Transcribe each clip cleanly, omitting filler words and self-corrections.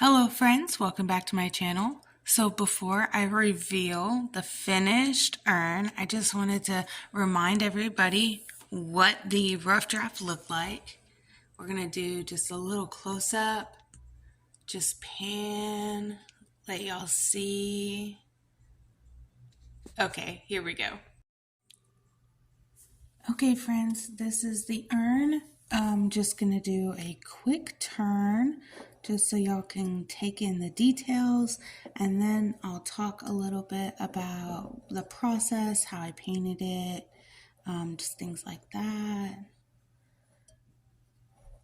Hello friends, welcome back to my channel. So before I reveal the finished urn, I just wanted to remind everybody what the rough draft looked like. We're going to do just a little close-up, just pan, let y'all see. Okay, here we go. Okay friends, this is the urn. I'm just going to do a quick turn just so y'all can take in the details, and then I'll talk a little bit about the process, how I painted it, just things like that.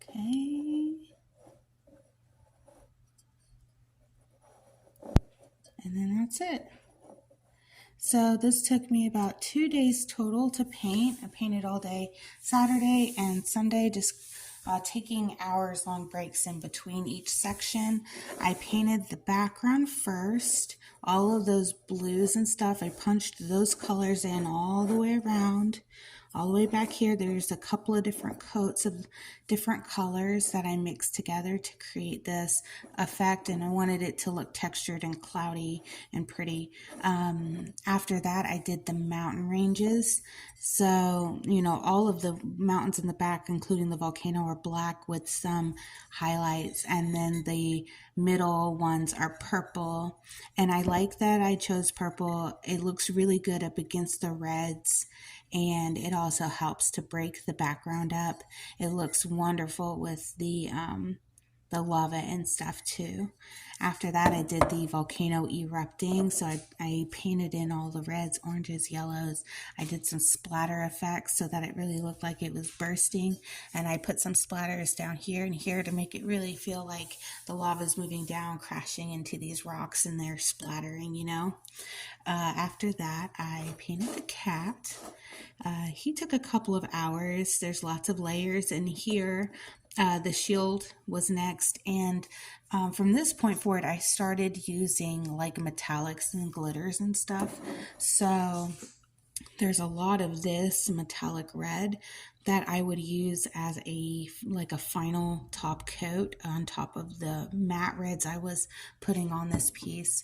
Okay. And then that's it. So this took me about 2 days total to paint. I painted all day Saturday and Sunday, just taking hours long breaks in between each section. I painted the background first, all of those blues and stuff. I punched those colors in all the way around. All the way back here, there's a couple of different coats of different colors that I mixed together to create this effect, and I wanted it to look textured and cloudy and pretty. After that, I did the mountain ranges. So, you know, all of the mountains in the back, including the volcano, are black with some highlights, and then the middle ones are purple. And I like that I chose purple. It looks really good up against the reds, and it also helps to break the background up. It looks wonderful with the lava and stuff too. After that, I did the volcano erupting, so I painted in all the reds, oranges, yellows. I did some splatter effects so that it really looked like it was bursting, and I put some splatters down here and here to make it really feel like the lava is moving down, crashing into these rocks, and they're splattering, you know. After that, I painted the cat. He took a couple of hours. There's lots of layers in here. The shield was next, and from this point forward, I started using like metallics and glitters and stuff. So there's a lot of this metallic red that I would use as a final top coat on top of the matte reds I was putting on this piece,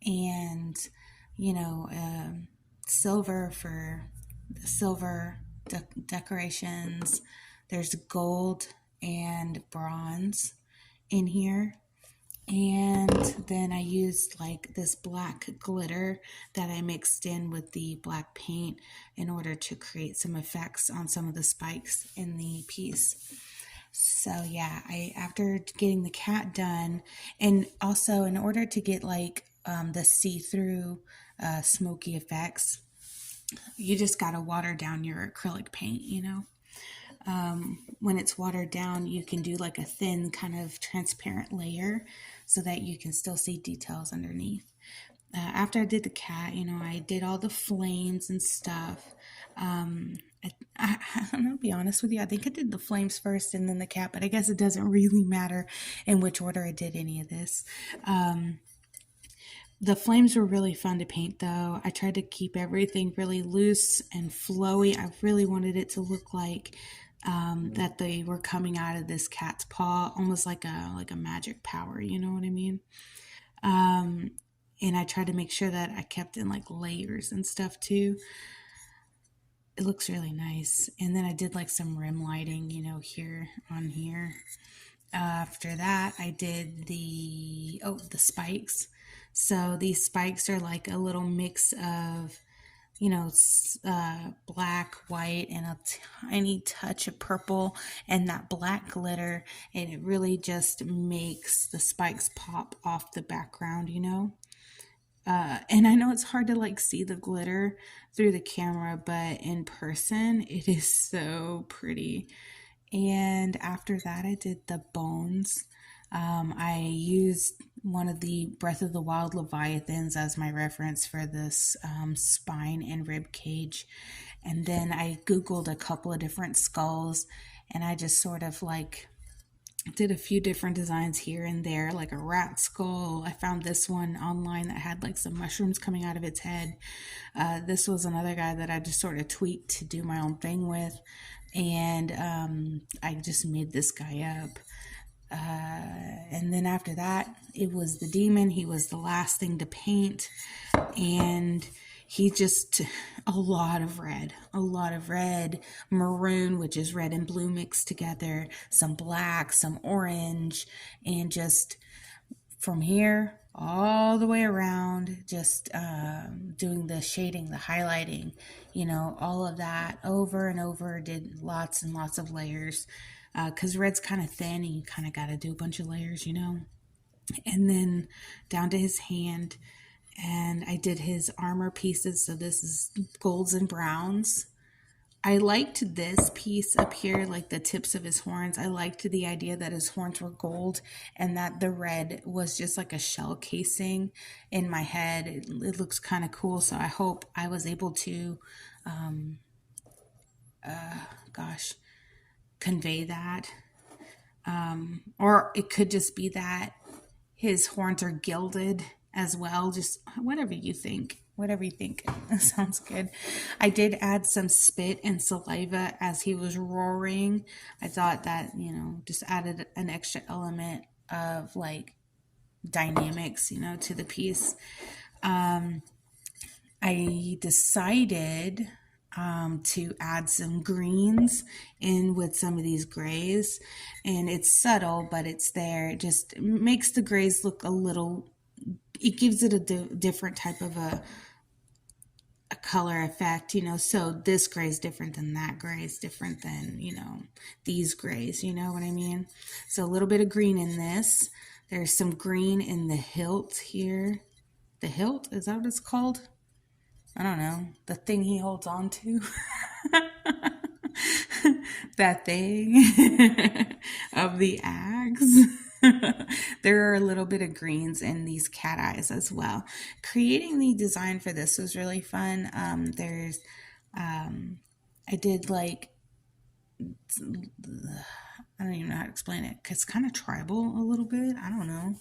and you know, silver for silver decorations. There's gold and bronze in here. And then I used like this black glitter that I mixed in with the black paint in order to create some effects on some of the spikes in the piece. So yeah, after getting the cat done, and also in order to get like the see-through smoky effects, you just got to water down your acrylic paint, you know. When it's watered down, you can do like a thin kind of transparent layer so that you can still see details underneath. After I did the cat, you know, I did all the flames and stuff. I'm gonna be honest with you, I think I did the flames first and then the cat, but I guess it doesn't really matter in which order I did any of this. The flames were really fun to paint though. I tried to keep everything really loose and flowy. I really wanted it to look like that they were coming out of this cat's paw, almost like a magic power, you know what I mean? And I tried to make sure that I kept in like layers and stuff too. It looks really nice. And then I did like some rim lighting, you know, here on here. After that, I did the spikes. So these spikes are like a little mix of, you know, black, white, and a tiny touch of purple, and that black glitter, and it really just makes the spikes pop off the background, you know. And I know it's hard to like see the glitter through the camera, but in person, it is so pretty. And after that, I did the bones. I used one of the Breath of the Wild Leviathans as my reference for this spine and rib cage. And then I Googled a couple of different skulls, and I just sort of like did a few different designs here and there, like a rat skull. I found this one online that had like some mushrooms coming out of its head. This was another guy that I just sort of tweaked to do my own thing with, and I just made this guy up. And then after that, it was the demon. He was the last thing to paint. And he just, a lot of red, maroon, which is red and blue mixed together, some black, some orange, and just from here all the way around, just doing the shading, the highlighting, all of that over and over. Did lots and lots of layers because red's kind of thin and you kind of got to do a bunch of layers, and then down to his hand. And I did his armor pieces. So this is golds and browns. I liked this piece up here, like the tips of his horns. I liked the idea that his horns were gold and that the red was just like a shell casing in my head. It looks kind of cool. So I hope I was able to, convey that. Or it could just be that his horns are gilded as well. Just whatever you think sounds good. I did add some spit and saliva as he was roaring. I thought that, just added an extra element of like dynamics, to the piece. I decided to add some greens in with some of these grays, and it's subtle, but it's there. It just makes the grays look it gives it a different type of a color effect, so this gray is different than that gray is different than, these grays, you know what I mean? So a little bit of green in this. There's some green in the hilt here. The hilt, is that what it's called? I don't know. The thing he holds on to. That thing of the axe. There are a little bit of greens in these cat eyes as well. Creating the design for this was really fun. I did like, I don't even know how to explain it, because it's kind of tribal a little bit. I don't know.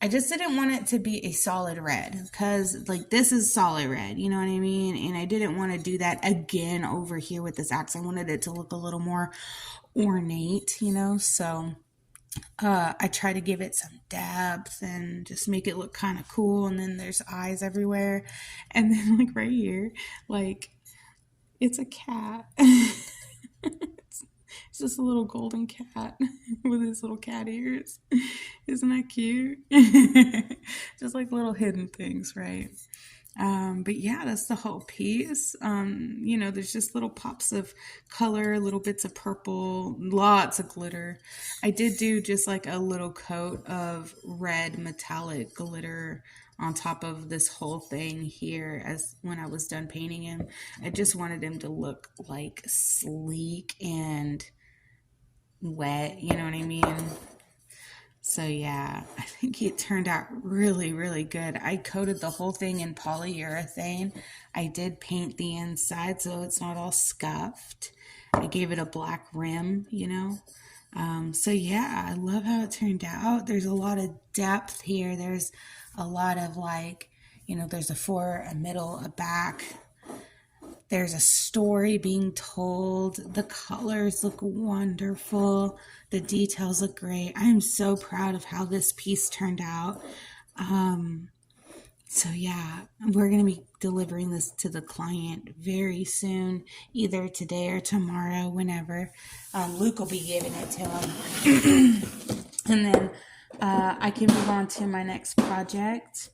I just didn't want it to be a solid red, because like this is solid red, you know what I mean? And I didn't want to do that again over here with this axe. I wanted it to look a little more ornate, so I try to give it some depth and just make it look kind of cool. And then there's eyes everywhere. And then like right here, like it's a cat. It's just a little golden cat with his little cat ears. Isn't that cute? Just like little hidden things, right? But yeah, that's the whole piece. There's just little pops of color, little bits of purple, lots of glitter. I did do just like a little coat of red metallic glitter on top of this whole thing here as when I was done painting him. I just wanted him to look like sleek and wet, you know what I mean? So yeah, I think it turned out really, really good. I coated the whole thing in polyurethane. I did paint the inside so it's not all scuffed. I gave it a black rim, So yeah, I love how it turned out. There's a lot of depth here. There's a lot of like, there's a fore, a middle, a back. There's a story being told. The colors look wonderful. The details look great. I am so proud of how this piece turned out. So yeah, we're going to be delivering this to the client very soon, either today or tomorrow, whenever. Luke will be giving it to him. And then I can move on to my next project,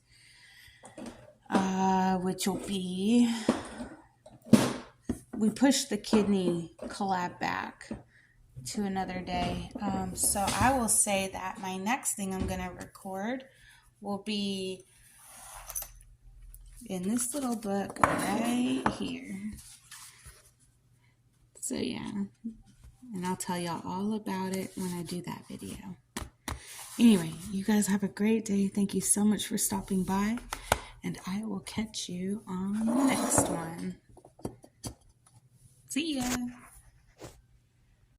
which will be... We pushed the kidney collab back to another day. So I will say that my next thing I'm going to record will be in this little book right here. So yeah, and I'll tell y'all all about it when I do that video. Anyway, you guys have a great day. Thank you so much for stopping by, and I will catch you on the next one. See ya.